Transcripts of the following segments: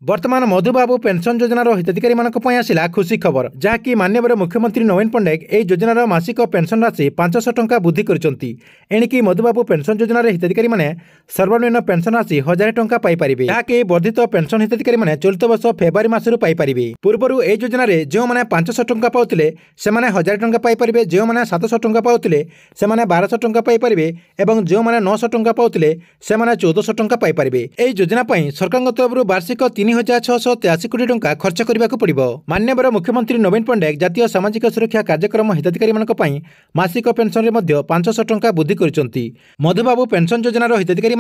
वर्तमान मधुबाबू पेंशन योजनार हिताधिकारी आसला खुशी खबर जहाँकि माननीय मुख्यमंत्री नवीन पट्टनायक यह योजनार मासिक पेंशन राशि 500 टंका वृद्धि करछंती। एणिकी मधुबाबू पेंशन योजनार हिताधिकारी माने सर्वनिम्न पेंशन राशि 1000 टंका पाइपर जहाँकि वर्धित पेंशन हिताधिकारी माने चलित वर्ष फेब्रुआरी मासरू पाइपर। पूर्वर यह योजन जो मैंने 500 टंका पाते से 1000 टंका पाइपर, जो मैंने 700 टंका पाते से 1200 टंका पाइपर और जो मैंने 900 टंका पाते से 1400 टंका पाइपर। यह योजना सरकार तरफ वार्षिक 3683 कोटी टंका खर्च करने को पड़ो। माननीय मुख्यमंत्री नवीन पट्टनायक जातीय सामाजिक सुरक्षा कार्यक्रम हिताधिकारी मासिक पेंशन में 500 टंका वृद्धि करछंती। मधुबाबू पेंशन योजनार हिताधिकारी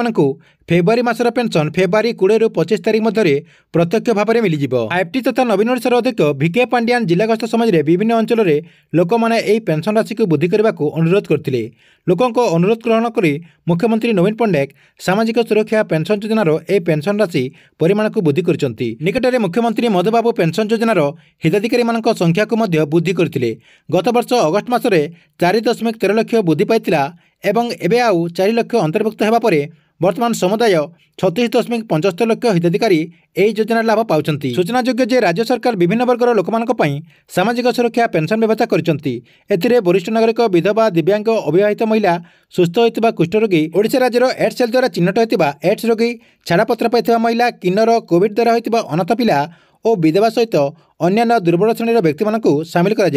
फेब्रुआरी मासर पेंशन फेब्रुआरी 20 ରୁ 25 तारिख मध्य प्रत्यक्ष भाव में मिल जाए। आईएफटी तथा नवीन ओडिशार अध्यक्ष भिके पांडियान जिला गस्त समय विभिन्न अंचल में लोक मैंने पेंशन राशि को वृद्धि करने को अनुरोध करते। लोकों अनुरोध ग्रहण कर मुख्यमंत्री नवीन पट्टनायक सामाजिक सुरक्षा पेंशन योजनार यह पेंशन राशि परिमाण को वृद्धि करछंती। निकटरे मुख्यमंत्री मधुबाबू पेंशन योजनार हिताधिकारी संख्या को वृद्धि करते। गत वर्ष अगस्ट मासरे 4.13 लाख वृद्धि पाइतिला एवं एबे आउ 4 लाख अंतर्भुक्त हेबा परे वर्तमान समुदाय 36.75 लाख हिताधिकारी यह योजना लाभ पाउछंती। सूचनायोग्य जे राज्य सरकार विभिन्न वर्गर लोकमानक पई सामाजिक सुरक्षा पेंशन व्यवस्था करछंती। एथिरे वरिष्ठ नागरिक, विधवा, दिव्यांग, अविवाहित महिला, सुस्थ होइतिबा कुष्ठरोगी, ओडिशा राज्यर एड्स सेल द्वारा चिन्हट होइतिबा एड्स रोगी, छाड़पत्र पाइथिबा महिला, किन्नर, कोविड द्वारा होइतिबा अनाथ पिला और विधवा सहित अन्य दुर्बल श्रेणी व्यक्ति सामिल कर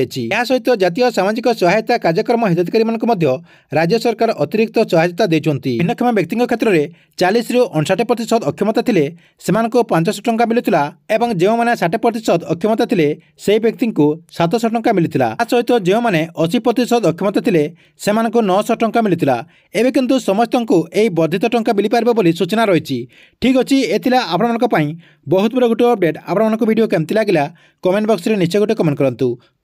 सहित जातीय सामाजिक सहायता कार्यक्रम हिताधिकारी राज्य सरकार अतिरिक्त सहायता देते। भिन्नक्षम व्यक्ति क्षेत्र में 40 ରୁ 59% अक्षमता थे से 500 टंका मिलूला और जो मैंने 60% अक्षमता थे से व्यक्ति को 700 टंका मिलूला। सहित जो मैंने 80% अक्षमता थे से 900 टंका मिलूला। एवं किंतु समस्त को यही वर्धित टंका मिल पार बोली सूचना रही। ठीक अच्छे एला आपण बहुत बड़ा गोटे अपडेट। आपण वीडियो केमती लगे कमेंट बॉक्स में निश्चय गोटे कमेंट करूँ।